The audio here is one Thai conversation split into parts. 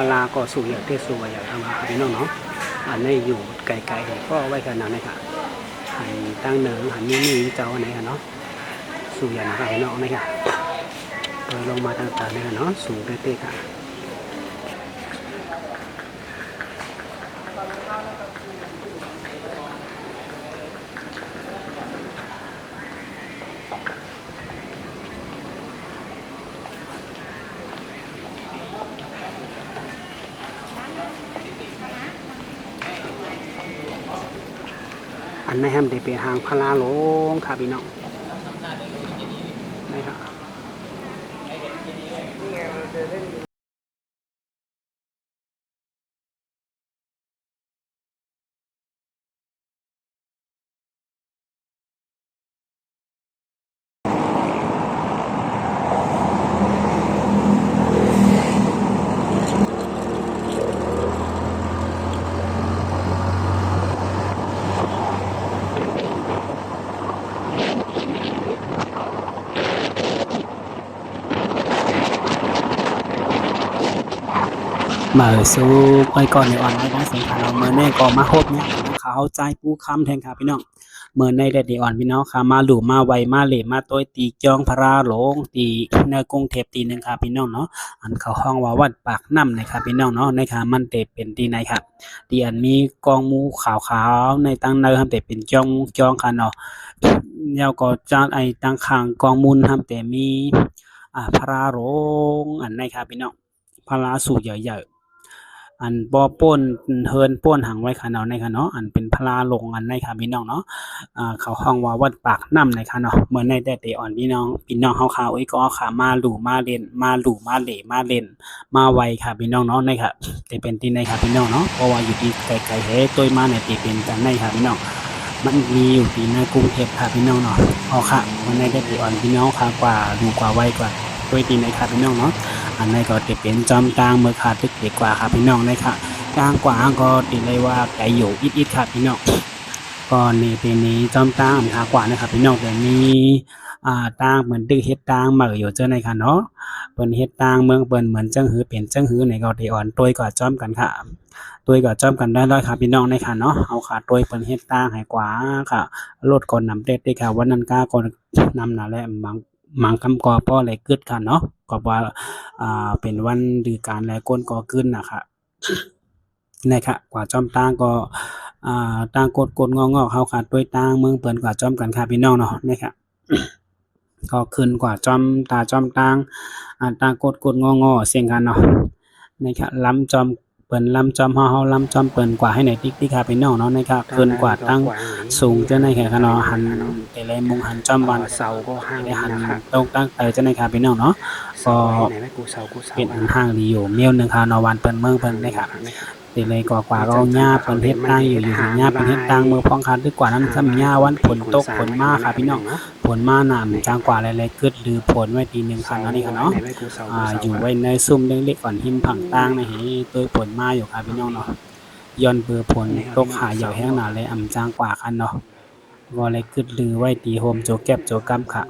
าราก็สู่อย่างเทสู่อย่างทำครับพี่น้องเนาะอันนี้อยู่ไกลๆก็ไว้กันนะนะครับหันตั้งเหนือหันนี่เจ้าไหนกันเนาะสู่อย่างนะครับพี่น้องนะครับโดยลงมาต่างๆนี่กันเนาะสู่เต้ๆค่ะอันนี้แฮมได้เป็นหางพลาหลงค่ะพี่น้องนี่ครับมาสู้ไปก่อนในอ่อนไว้นะสังขารเราเมื่อในก็มาฮบเนี่ยเขาใจปูคำแทงค่ะพี่น้องเมื่อในเด็ดอ่อนพี่น้องค่ะมาหลู่มาไวมาเหล่มาตัวตีจองพระหลงตีในกรุงเทพตีหนึ่งค่ะพี่น้องเนาะอันเขาห้องว่าวัดปากน้ำนะครับพี่น้องเนาะในค่ะมันเตเป็นตีไหนครับตีอันมีกองมูขาวๆในตั้งเนยทำแต่เป็นจองค่ะเนาะเยาวก็จานไอตั้งขางกองมูลทำแต่มีพระหลงอันในค่ะพี่น้องพระสู่ใหญ่ๆอันบ่ป้นเฮินป้นหังไว้ค่ะเนาะในค่ะเนาะอันเป็นพลาลงอันในค่ะพี่น้องเนาะเขาห้องว่าวัดปากน้ำในค่ะเนาะเมื่อในแต่อ่อนพี่น้องเฮาข่าวอ้ยก็ค่ะมาหลู่มาเล่นมาหลู่มาเหล่มาเล่นมาไวค่ะพี่น้องเนาะในค่ะแต่เป็นที่ในค่ะพี่น้องเนาะเพราะว่าอยู่ที่ไกลๆเฮ้ตัวมาในตีเป็นกันในค่ะพี่น้องมันมีอยู่ที่ในกรุงเทพค่ะพี่น้องเนาะเอาค่ะเมื่อในแต่อ่อนพี่น้องค่ะกว่าดูกว่าไวกว่าด้วยตีในค่ะพี่น้องเนาะอันนี้ก็จะเป็นจอมกลางเมื่อขาดตึกเด็กกว่าครับพี่น้องเลยค่ะกลางกว่าก็ติดเลยว่าไก่อยู่อิดครับพี่น้องก็นี่เป็นนี้จอมกลางขากว่านะครับพี่น้องแต่มีต่างเหมือนตึกเฮ็ดต่างมาอยู่เจ้าในค่ะเนาะเปิ้นเฮ็ดต่างเมืองเปิ้นเหมือนจังหือเป็นจังหือในก็ได้อ่อนตัวก็จอมกันค่ะตัวก็จอมกันได้ครับพี่น้องในค่ะเนาะเอาค่ะตัวเปิ้นเฮ็ดต่างให้กว่าค่ะรถก่อนนำเด็ดได้ค่ะวันนั้นก็ก่อนนำน่ะแหละมังคำกอป้อแลกึดค่ะเนาะก็ว่าเป็นวันดือการแลก้นกอขึ้นนะคะนะครับกว่าจอมต่างก็ต่างกดงอเฮาค่ะด้วยต่างเมืองเปิ้นกว่าจอมกันค่ะพี่น้องเนาะนะครับก็ขึ้นกว่าจอมจอมต่างต่างกดงอเสียงกันเนาะนะครับล้ำจอมเปิ้นล้ำจอมเฮาล้ำจอมเปิ้นกว่าให้ไหนติ๊กค่ะพี่น้องเนาะนะครับขึ้นกว่าตั้งสูงจังได๋ค่ะเนาะหันแต่ละมุงหันจอมวันเสาก็ห่างได้หันตรงตั้งจังได๋ค่ะพี่น้องเนาะก็เป็นห่างดีอยู่เมียวนึงค่ะเนาะวันเปิ้นเมืองเปิ้นนะครับแต่เลยกว่าก็หญ้าเปิ้นเฮ็ดตั้งอยู่หญ้าเปิ้นเฮ็ดตั้งมือพ้องคันดีกว่านั้นซ้ำหญ้าวันฝนตกฝนมาค่ะพี่น้องฝนมาน้ำจางกว่าหลายๆกึดหรือฝนไว้ทีนึงค่ะเนาะนี่ค่ะเนาะอยู่ไว้ในซุ้มเล็กๆก่อนหิมผังตั้งนะให้ตัวฝนมาอยู่ค่ะพี่น้องเนาะย้อนเบื่อฝนตกหาเหยาแห้งหนาเลยจางกว่าคันเนาะบ่เลยกึดหรือไว้ตีโฮมโจแก็บโจกำค่ะ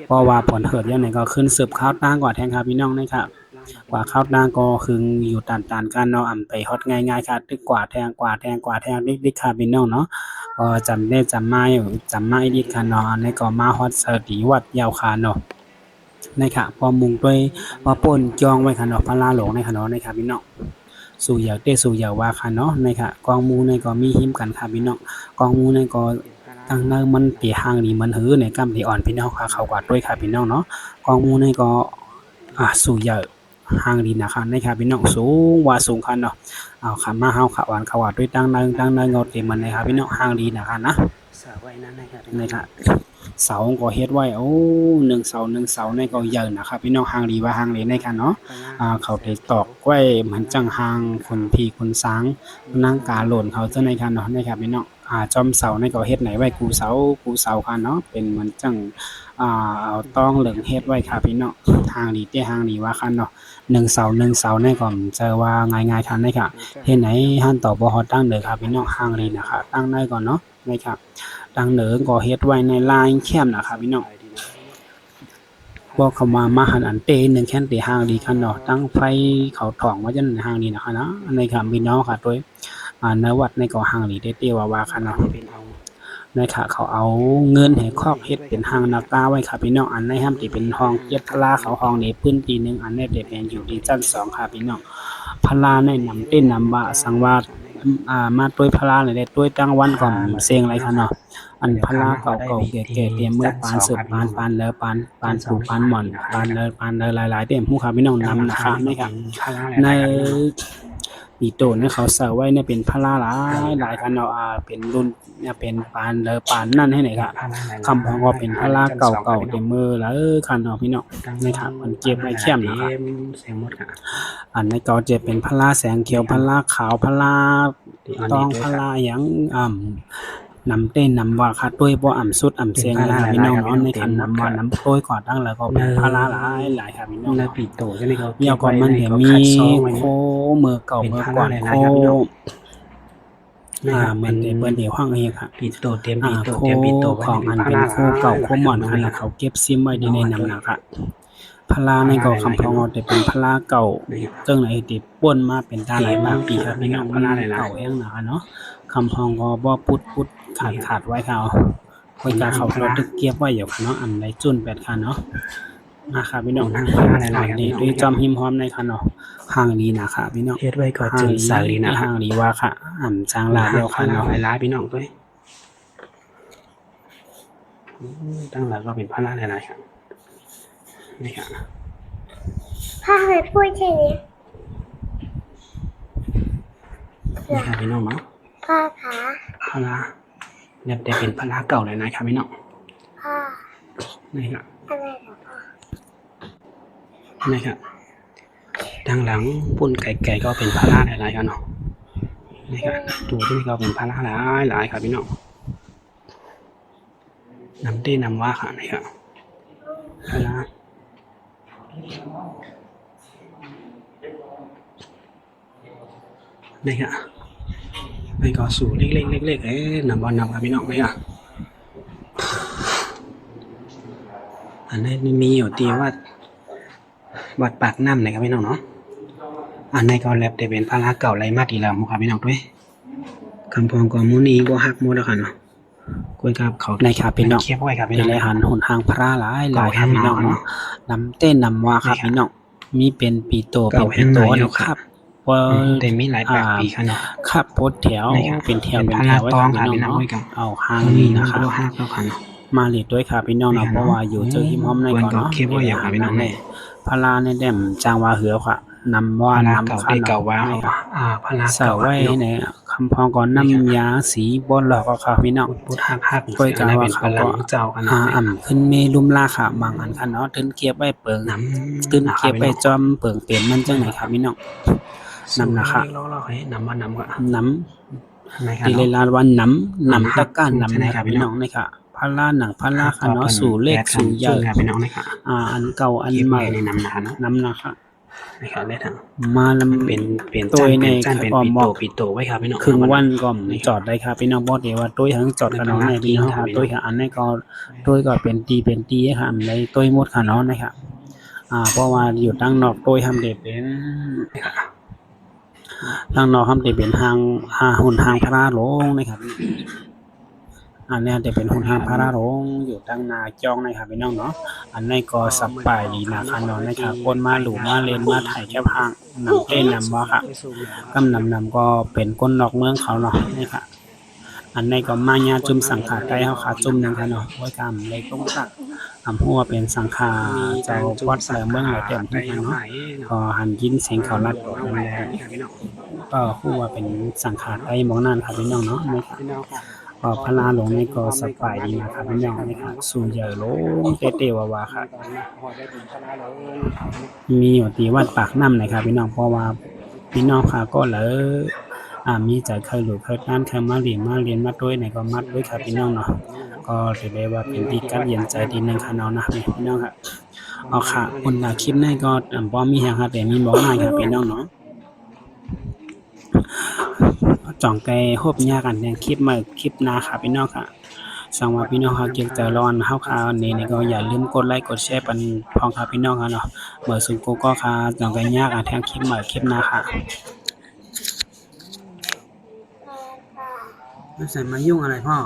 เพราะว่าผลเหิดยังไงก็ขึ้นสืบข้าวตั้งกว่าแทงค่ะพี่น้องนะครับกว่าข้าวตั้งก็คืออยู่ตันกันเนาะไปฮอดง่ายๆค่ะตึกกว่าแทงดิกค่ะพี่น้องเนาะจำได้จำมาอยู่จำมาอีดิค่ะเนาะอันนี้ก็มาฮอดเสดีวัดยาวคาเนาะนี่ค่ะพอมุงด้วยมาป่นจองไว้ค่ะเนาะพระลาหลงในค่ะเนาะนี่ค่ะพี่น้องสู่อยากได้สู่อยากว่าค่ะเนาะนี่ค่ะกองมูในก็มีหิมกันค่ะพี่น้องกองมูในก็ตั้งเนินมันตีห่างนี่มันหือในกำที่อ่อนพี่น้องค่ะเขากว่าด้วยค่ะพี่น้องเนาะกองมูในก็สู่อยากห่างดีนะคะในค่ะพี่น้องสูงว่าสูงคันเนาะเอาค่ะมาเฮาค่ะอ่อนเขาว่าด้วยตั้งเนินเงาเต็มมันในค่ะพี่น้องห่างดีนะคะนะเสาไว้นั่นนะคะเสาก็เฮ็ดไว้โอ้1เสาในก็ใหญ่นะครับพี่น้องห่างดีว่าห่างเลยในค่ะเนาะเขาได้ตอกไว้เหมือนจังห่างคนพี่คนสางนั่งกาหล่นเขาจังในค่ะเนาะในค่ะพี่น้องจอมเสาในก็เฮ็ดไหนไว้กูเสาค่ะเนาะเป็นเหมือนจังเอาต้องเหลืองเฮ็ดไว้ค่ะพี่น้องห่างดีเตี้ยห่างดีว่าคันเนาะ1เสาในก็เจอว่าง่ายๆคันในค่ะเฮ็ดไหนหันต่อบ่ฮอดตั้งเด้อครับพี่น้องห่างดีนะคะตั้งได้ก่อนเนาะในค่ะตั้งเหนือก็เฮ็ดไว้ในลายแคบนะครับพี่น้อง บอกคำว่ามาหันอันเตหนึ่งแค่นเตห่างดีคันเนาะตั้งไฟเขาถ่องว่าจังห่างดีนะคะเนาะในค่ะพี่น้องค่ะโดยในวัดในก็ห่างดีได้เตว่าคันเนาะในค่ะเขาเอาเงินให้ครอบเฮ็ดเป็นห้างนาคาไว้ค่ะพี่น้องอันในห้ามที่เป็นห้องเจ็ดพลาเขาห้องนี้พื้นที่นึงอันนี้ได้เป็นอยู่ที่ชั้น2ค่ะพี่น้องพลาในนำเต้นนำว่าสังวาสมาต้วยพลาเนี่ยได้ต้วยตั้งวันก่อนเสียงอะไรค่ะเนาะอันพลาเก่าๆแก่ๆเตรียมเมื่อปานสุดปานแล้วปานปูปานหม่อนปานเลยหลายๆเต็มผู้ค่ะพี่น้องนำนะคะนี่ค่ะในปีโตเนี่ยเขาเสิร์ฟไว้เนี่ยเป็นพลาหลายกันเนาะเป็นรุ่นเนี่ยเป็นปานเลยปานนั่นให้ไหนค่ะคำพองก็เป็นพลาเก่าๆเต็มมือแล้วคันเนาะพี่น้องนี่ค่ะมันเก็บไว้เข้มนะคะอันในก็จะเป็นพลาแสงเขียวพลาขาวพลาตองพลาหยังนำเต้นนำว่าค่ะด้วยบ่สุดเสียงอะไรพี่น้องเนาะในคันนำว่าต้วยก่อนตั้งแล้วก็เป็นพลาหลายค่ะพี่น้องปีโตใช่ไหมครับเกี่ยวกับมันเนี่ยมีโคมือเก่ามือก่อนโคเหมือนเปิ้นเดี๋ยวห้องเองค่ะปีโตเตรียมปีโตของอันเป็นโคเก่าโคหม่อนอันนั้นเขาเก็บซิมไว้ในนำนะคะพลาในก็คำพองจะเป็นพลาเก่าซึ่งในติป่นมาเป็นหลายบางปีครับพี่น้องพลาเก่าเองนะคะเนาะคำพองก็บ่ปุดขาดไว้เขาไว้การเขาเราตึกเก็บไว้อยู่ค่ะเนาะอันใดจุน8คันเนาะนะครับพี่น้องหลายๆนี่ด้วยจอมหิมพร้อมในคันเนาะห่างดีนะคะพี่น้องเฮ็ดไว้ก็จึงสาลีนะห่างดีว่าค่ะจางลาเดียวคันเนาะหลายๆพี่น้องด้วยตั้งหลักก็เป็นพลาหลายๆครับนี่ค่ะพ่อเคยพูดแค่นี้นี่ค่ะพี่น้องเนาะพ่อคะพลาเนี่ยแต่เป็นพลาเก่าเลยนะครับพี่น้องพ่อนี่ค่ะอะไรเหรอพ่อนี่ค่ะดังหลังปุ่นไก่ก็เป็นพลาหลายๆกันเนาะนี่ค่ะตัวที่ก็เป็นพลาหลายครับพี่น้องนำได้นำว่าค่ะนี่ค่ะพลานี่ค่ะนี่ก็สู่เล็กนำครับพี่น้องนี่ค่ะอันนี้มีอยู่ตีวัดปากน้ำนะครับพี่น้องเนาะอันนี้ก็แลบได้เป็นพระเก่าไรมาตีแล้วครับพี่น้องด้วยคำพองก็มูนี้บ่ฮักมูแล้วค่ะเนาะคุยกับเขาในครับพี่น้องเก็บไว้ครับพี่น้องในหันหนทางพระหลายครับพี่น้องเนาะนำเต้นนำว่าครับพี่น้องมีเป็นปีโตเป็นปีโตนะครับแต่มีหลายแบบปีค่ะเนาะครับโพดแถวเป็นแถวไว้ครับพี่น้องเนาะเอาห้างนี้นะครับมาเลีดด้วยครับพี่น้องเนาะเพราะว่าอยู่เจอหิมห้อมในก่อนเนาะเก็บไว้อย่างครับพี่น้องในพลาในแดมจางว่าเหือค่ะนำว่านำข้าวเก่าว่าพลาเก่าไว้ในคำพองก่อนน้ำยาสีบนหลอกก็ค่ะพี่น้องพุทธหักก้อยกาว่าเขาก็ขึ้นเมลุ่มล่าค่ะบางอันค่ะเนาะตึ้นเก็บไว้เปิงตึ้นเก็บไว้จอมเปิงเปลี่ยนมันจังไหนครับพี่น้องนำนะคะนำก็นำที่เลยลาวันนำตะก้านนำนะครับพี่น้องนี่ค่ะพลาหนังพลาค่ะเนาะสู่เลขสู่ใหญ่พี่น้องนี่ค่ะอันเก่าอันใหม่นำนะคะนี่ค่ะได้ทั้งมาลำเป็นตัวในออมปีโตไว้ครับพี่น้องครึ่งวันก็จอดได้ครับพี่น้องบ่ได้ว่าตัวทั้งจอดกันเนาะในพี่น้องค่ะตัวค่ะอันนี้ก็ตัวก็เป็นตีค่ะในตัวหมดค่ะเนาะนะครับเพราะว่าอยู่ตั้งนอกตัวทำเด็ดเป็นตั้งนอกทำเด็ดเป็นหุ่นทางพระหลวงนะครับอันนี้จะเป็นหุ่นทางพระหลวงอยู่ตั้งนาจองนะครับพี่น้องเนาะอันนี้ก็สบายดีนะคะเนาะนะครับคนมาหลู่มาเลนมาไถ่แค่พังนำเต้นนำว่าค่ะกำนำก็เป็นคนนอกเมืองเขาเนาะนี่ค่ะอันนี้ก็มาญาจุ่มสังขารใต้เขาขาจุ่มนึงค่ะเนาะไว้กำเลยต้องตักหัวเป็นสังขาเจ้าวัดเมืองเราเต็มที่เนาะก็หันยินเสียงเขาลัดก็คู่ว่าเป็นสังขารใต้มองนั่นค่ะพี่น้องเนาะนี่ค่ะพระลาหลวงนี่ก็สบายดีนะครับพี่น้องนี่ค่ะสู่ใหญ่โลงเตวาค่ะมีอยู่ที่วัดปากน้ำนะครับพี่น้องเพราะว่าพี่น้องค่ะก็เลยมีใจเคยหลุดเคยนั่นเคยมาเรียนมาด้วยไหนก็มัดด้วยครับพี่น้องเนาะก็ถือได้ว่าเป็นที่กัดเย็นใจดีนึงค่ะเนาะนะพี่น้องครับเอาค่ะคนคลิปนี้ก็บ่มีแฮงครับแต่มีบ่ง่ายครับพี่น้องเนาะจ่องไก่ฮบยากันแดงคลิปหน้าค่ะพี่น้องค่ะ สั่งว่าพี่น้องเฮาเก่งใจร้อนเฮาค่ะอันนี้ก็อย่าลืมกดไลค์กดแชร์ปันพ้องค่ะพี่น้องค่ะเนาะเมื่อสุดกูก็ค่ะจังก็ยากแทงคลิปใหม่คลิปหน้าค่ะไม่ใส่มายุ่งอะไรพ่อ